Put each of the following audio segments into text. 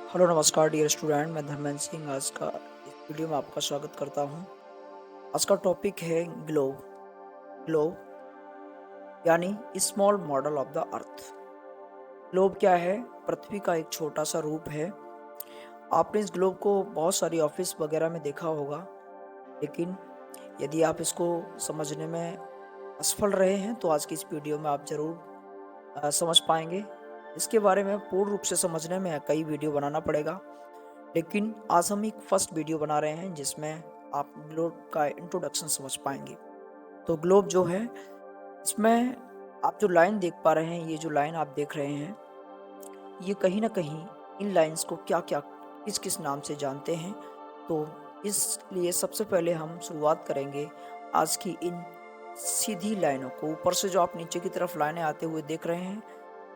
Hello नमस्कार dear student, मैं धर्मेंद्र सिंह आज का इस वीडियो में आपका स्वागत करता हूं। आज का टॉपिक है ग्लोब। ग्लोब यानी small model of the earth. Globe क्या है? पृथ्वी का एक छोटा सा रूप है। आपने इस ग्लोब को बहुत सारी ऑफिस वगैरह में देखा होगा, लेकिन यदि आप इसको समझने में असफल रहे हैं तो आज की इस वीडियो में आप जरूर समझ पाएंगे। इसके बारे में पूर्ण रूप से समझने में कई वीडियो बनाना पड़ेगा, लेकिन आज हम एक फर्स्ट वीडियो बना रहे हैं जिसमें आप ग्लोब का इंट्रोडक्शन समझ पाएंगे। तो ग्लोब जो है, इसमें आप जो लाइन देख पा रहे हैं, ये जो लाइन आप देख रहे हैं, ये कहीं ना कहीं इन लाइंस को क्या क्या किस किस नाम से जानते हैं। तो इसलिए सबसे पहले हम शुरुआत करेंगे आज की इन सीधी लाइनों को। ऊपर से जो आप नीचे की तरफ लाइनें आते हुए देख रहे हैं,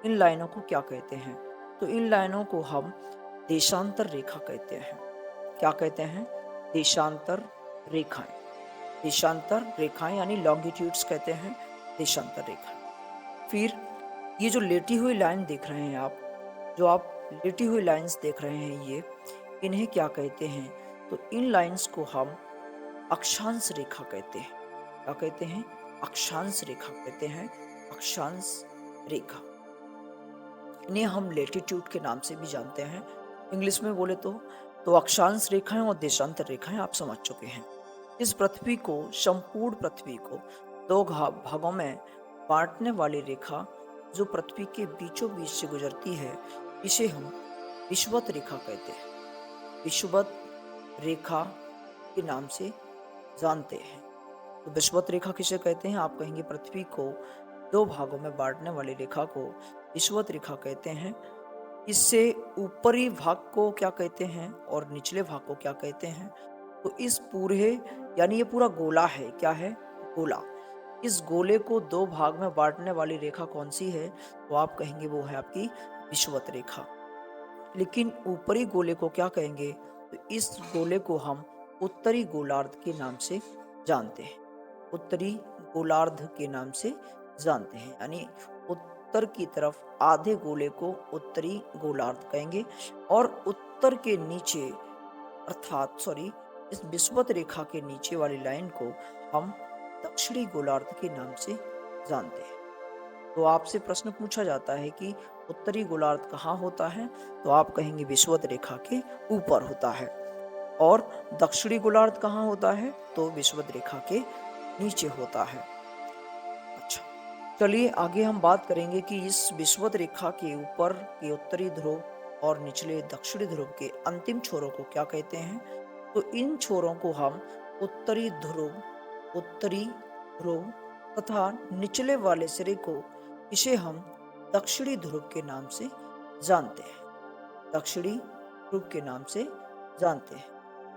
इन लाइनों को क्या कहते हैं? तो इन लाइनों को हम देशांतर रेखा कहते हैं। क्या कहते हैं? देशांतर रेखाएं। देशांतर रेखाएं यानी लॉन्गिट्यूड्स कहते हैं, देशांतर रेखाएं। फिर ये जो लेटी हुई लाइन देख रहे हैं आप, जो आप लेटी हुई लाइंस देख रहे हैं, ये इन्हें क्या कहते हैं? तो इन लाइंस को हम अक्षांश रेखा कहते हैं। क्या कहते हैं? अक्षांश रेखा कहते हैं। अक्षांश रेखा, इन्हें हम लेटीट्यूड के नाम से भी जानते हैं। इंग्लिश में बोले तो अक्षांश रेखाएं और देशांतर रेखाएं आप समझ चुके हैं। इस पृथ्वी को, संपूर्ण पृथ्वी को दो भागों में बांटने वाली रेखा जो पृथ्वी के बीचों बीच से गुजरती है, इसे हम विषुवत रेखा कहते हैं। विषुवत रेखा के नाम से जानते हैं। तो विषुवत रेखा किसे कहते हैं? आप कहेंगे पृथ्वी को दो भागों में बांटने वाली रेखा को विषुवत रेखा कहते हैं। इससे ऊपरी भाग को क्या कहते हैं और निचले भाग को क्या कहते हैं? तो इस पूरे, यानी ये पूरा गोला है। क्या है? गोला। इस गोले को दो भाग में बांटने वाली रेखा कौन सी है? तो आप कहेंगे वो है आपकी विषुवत रेखा। लेकिन ऊपरी गोले को क्या कहेंगे? तो इस गोले को हम उत्तरी गोलार्ध के नाम से जानते हैं। उत्तरी गोलार्ध के नाम से जानते हैं, यानी उत्तर की तरफ आधे गोले को उत्तरी गोलार्ध कहेंगे, और उत्तर के नीचे, अर्थात सॉरी, इस विषुवत रेखा के नीचे वाली लाइन को हम दक्षिणी गोलार्ध के नाम से जानते हैं। तो आपसे प्रश्न पूछा जाता है कि उत्तरी गोलार्ध कहाँ होता है? तो आप कहेंगे विषुवत रेखा के ऊपर होता है। और दक्षिणी गोलार्ध कहाँ होता है? तो विषुवत रेखा के नीचे होता है। अच्छा, चलिए आगे हम बात करेंगे कि इस विषुवत रेखा के ऊपर के उत्तरी ध्रुव और निचले दक्षिणी ध्रुव के अंतिम छोरों को क्या कहते हैं? तो इन छोरों को हम उत्तरी ध्रुव तथा निचले वाले सिरे को, इसे हम दक्षिणी ध्रुव के नाम से जानते हैं। दक्षिणी ध्रुव के नाम से जानते हैं।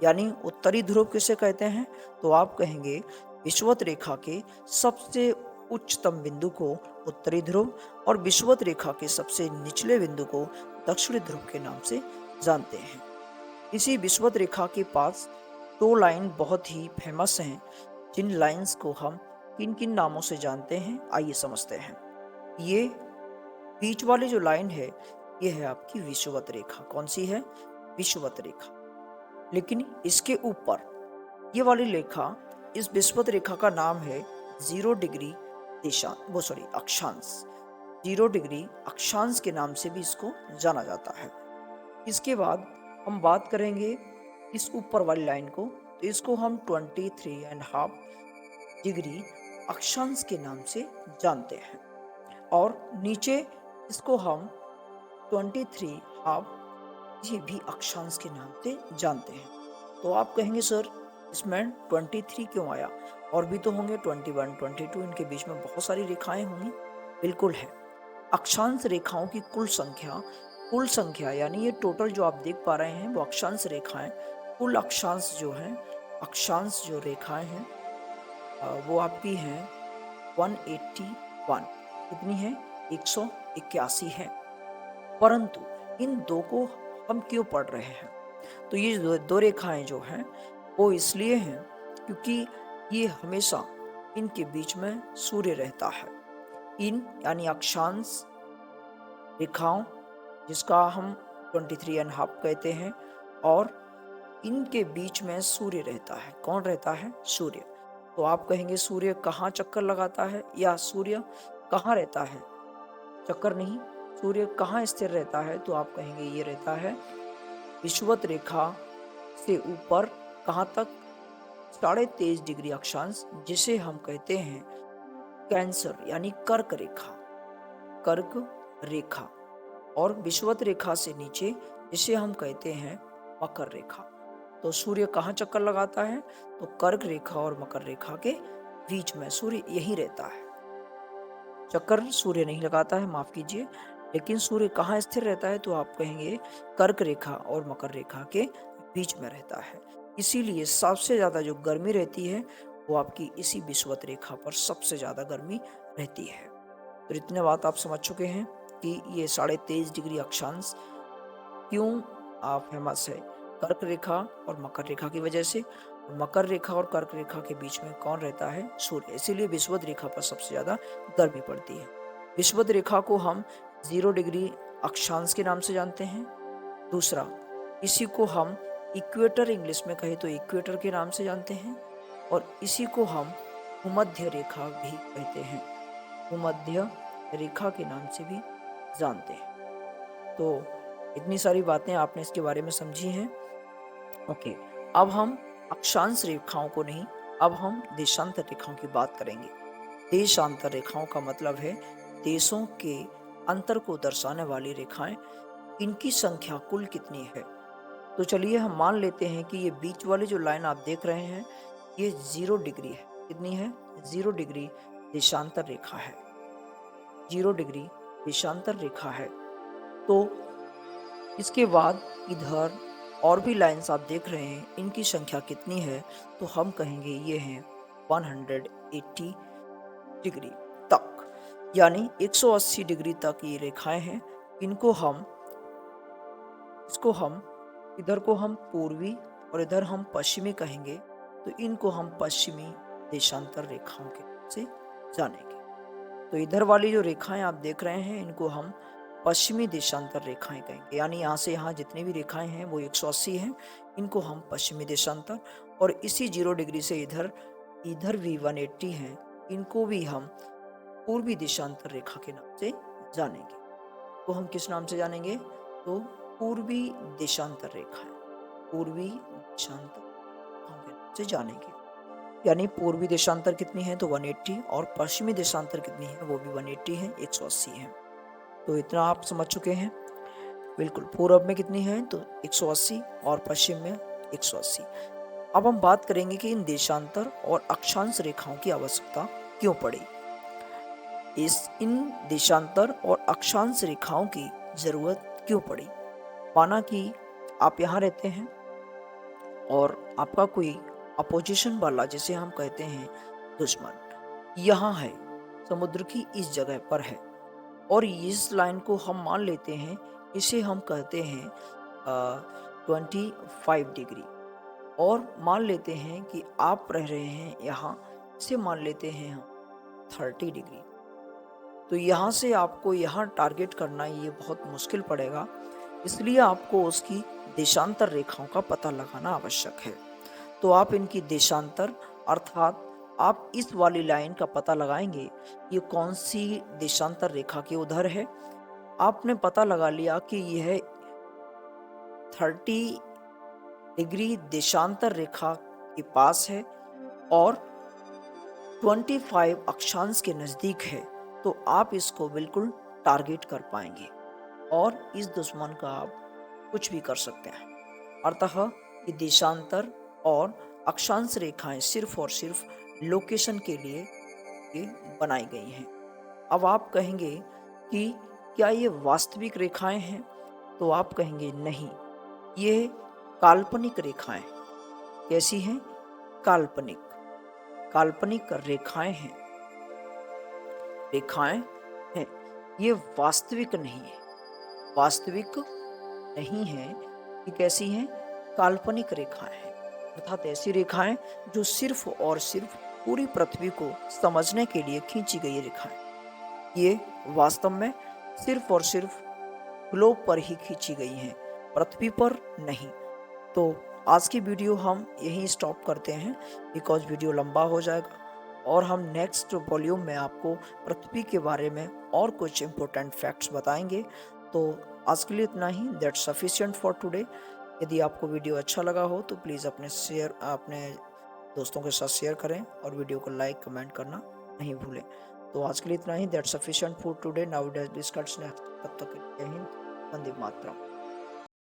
यानी उत्तरी ध्रुव किसे कहते हैं? तो आप कहेंगे विषुवत रेखा के सबसे उच्चतम बिंदु को उत्तरी ध्रुव और विषुवत रेखा के सबसे निचले बिंदु को दक्षिणी ध्रुव के नाम से जानते हैं। इसी विषुवत रेखा के पास दो लाइन बहुत ही फेमस हैं, जिन लाइंस को हम किन किन नामों से जानते हैं, आइए समझते हैं। ये बीच वाली जो लाइन है, ये है आपकी विषुवत रेखा। कौन सी है? विषुवत रेखा। लेकिन इसके ऊपर ये वाली रेखा, इस विषुवत रेखा का नाम है 0 डिग्री अक्षांश। 0 डिग्री अक्षांश के नाम से भी इसको जाना जाता है। इसके बाद हम बात करेंगे इस ऊपर वाली लाइन को, तो इसको हम 23.5 डिग्री अक्षांश के नाम से जानते हैं। और नीचे इसको हम 23 हाफ, ये भी अक्षांश के नाम से जानते हैं। तो आप कहेंगे सर इसमें 23 क्यों आया? और भी तो होंगे 21, 22, इनके बीच में बहुत सारी रेखाएं होंगी। बिल्कुल है। अक्षांश रेखाओं की कुल संख्या यानी ये टोटल जो आप देख पा रहे हैं वो अक्षांश रेखाएं, कुल अक्षांश जो है, अक्षांश जो रेखाएं हैं वो आपकी हैं 181। कितनी है? 181 है। परंतु इन दो को हम क्यों पढ़ रहे हैं? तो ये दो रेखाएं जो हैं वो इसलिए हैं क्योंकि ये हमेशा इनके बीच में सूर्य रहता है। इन यानी अक्षांश रेखाओं, जिसका हम 23.5 कहते हैं। और इनके बीच में सूर्य रहता है। कौन रहता है? सूर्य। तो आप कहेंगे सूर्य कहाँ चक्कर लगाता है या सूर्य कहाँ रहता है? चक्कर नहीं, सूर्य कहाँ स्थिर रहता है? तो आप कहेंगे ये रहता है विषुवत रेखा से ऊपर। कहाँ तक? 23.5 डिग्री अक्षांश, जिसे हम कहते हैं कैंसर यानी कर्क रेखा। कर्क रेखा। और विषुवत रेखा से नीचे जिसे हम कहते हैं मकर रेखा। तो सूर्य कहाँ चक्कर लगाता है? तो कर्क रेखा और मकर रेखा के बीच में सूर्य यही रहता है। चक्कर सूर्य नहीं लगाता है, माफ कीजिए। लेकिन सूर्य कहाँ स्थिर रहता है? तो आप कहेंगे कर्क रेखा और मकर रेखा के बीच में रहता है। इसीलिए सबसे ज्यादा जो गर्मी रहती है वो आपकी इसी विषुवत रेखा पर सबसे ज्यादा गर्मी रहती है। तो इतने बात आप समझ चुके हैं कि ये 23.5 डिग्री अक्षांश क्यों फेमस है? कर्क रेखा और मकर रेखा की वजह से। मकर रेखा और कर्क रेखा के बीच में कौन रहता है? सूर्य। इसीलिए विषुवत रेखा पर सबसे ज्यादा गर्मी पड़ती है। विषुवत रेखा को हम 0 डिग्री अक्षांश के नाम से जानते हैं। दूसरा, इसी को हम इक्वेटर, इंग्लिश में कहे तो इक्वेटर के नाम से जानते हैं। और इसी को हम भूमध्य रेखा भी कहते हैं। भूमध्य रेखा के नाम से भी जानते हैं। तो इतनी सारी बातें आपने इसके बारे में समझी हैं। ओके, अब हम अक्षांश रेखाओं को नहीं, अब हम देशांतर रेखाओं की बात करेंगे। देशांतर रेखाओं का मतलब है देशों के अंतर को दर्शाने वाली रेखाएं। इनकी संख्या कुल कितनी है? तो चलिए हम मान लेते हैं कि ये बीच वाली जो लाइन आप देख रहे हैं ये 0 डिग्री है। कितनी है? 0 डिग्री देशांतर रेखा है। 0 डिग्री देशांतर रेखा है। तो इसके बाद इधर और भी लाइंस आप देख रहे हैं, इनकी संख्या कितनी है? तो हम कहेंगे ये है 180 डिग्री तक, यानी 180 डिग्री तक ये रेखाएं हैं। इसको हम इधर को हम पूर्वी और इधर हम पश्चिमी कहेंगे। तो इनको हम पश्चिमी देशांतर रेखाओं के नाम से जानेंगे। तो इधर वाली जो रेखाएं आप देख रहे हैं इनको हम पश्चिमी देशांतर रेखाएं कहेंगे। यानी यहाँ से यहाँ जितनी भी रेखाएं हैं वो 180 हैं, इनको हम पश्चिमी देशांतर। और इसी 0 डिग्री से इधर भी 180 हैं, इनको भी हम पूर्वी देशांतर रेखा के नाम से जानेंगे। तो हम किस नाम से जानेंगे? तो पूर्वी देशांतर रेखा है। पूर्वी देशांतर रेखाओं के नाम से जानेंगे। यानी पूर्वी देशांतर कितनी है? तो 180। और पश्चिमी देशांतर कितनी है? वो भी 180 है, 180 है। तो इतना आप समझ चुके हैं। बिल्कुल, पूर्व में कितनी है? तो 180 और पश्चिम में 180। अब हम बात करेंगे कि इन देशांतर और अक्षांश रेखाओं की आवश्यकता क्यों पड़ी। इन देशांतर और अक्षांश रेखाओं की जरूरत क्यों पड़ी? माना कि आप यहाँ रहते हैं और आपका कोई अपोजिशन वाला, जिसे हम कहते हैं दुश्मन, यहाँ है, समुद्र की इस जगह पर है। और इस लाइन को हम मान लेते हैं, इसे हम कहते हैं 25 डिग्री। और मान लेते हैं कि आप रह रहे हैं यहाँ, इसे मान लेते हैं हम 30 डिग्री। तो यहाँ से आपको यहाँ टारगेट करना ये बहुत मुश्किल पड़ेगा। इसलिए आपको उसकी देशांतर रेखाओं का पता लगाना आवश्यक है। तो आप इनकी देशांतर अर्थात आप इस वाली लाइन का पता लगाएंगे ये कौन सी देशांतर रेखा के उधर है। आपने पता लगा लिया कि यह 30 डिग्री देशांतर रेखा के पास है और 25 अक्षांश के नजदीक है। तो आप इसको बिल्कुल टारगेट कर पाएंगे और इस दुश्मन का आप कुछ भी कर सकते हैं। अतः ये देशांतर और अक्षांश रेखाएं सिर्फ और सिर्फ लोकेशन के लिए ये बनाई गई हैं। अब आप कहेंगे कि क्या ये वास्तविक रेखाएं हैं? तो आप कहेंगे नहीं, ये काल्पनिक रेखाएं। कैसी हैं? काल्पनिक रेखाएं हैं। ये वास्तविक नहीं है। वास्तविक नहीं है। ये कैसी हैं? काल्पनिक रेखाएं हैं। अर्थात ऐसी रेखाएं जो सिर्फ और सिर्फ पूरी पृथ्वी को समझने के लिए खींची गई रेखाएं। ये वास्तव में सिर्फ और सिर्फ ग्लोब पर ही खींची गई हैं। पृथ्वी पर नहीं। तो आज की वीडियो हम यहीं स्टॉप करते हैं, बिकॉज वीडियो लंबा हो जाएगा और हम नेक्स्ट वॉल्यूम में आपको पृथ्वी के बारे में और कुछ इम्पोर्टेंट फैक्ट्स बताएंगे। तो आज के लिए इतना ही, दैट्स सफिशिएंट फॉर टुडे। यदि आपको वीडियो अच्छा लगा हो तो प्लीज़ अपने दोस्तों के साथ शेयर करें और वीडियो को लाइक कमेंट करना नहीं भूलें। तो आज के लिए इतना ही, that's sufficient for today. Now discuss next. तब तक के लिए जय हिंद, वंदे मातरम।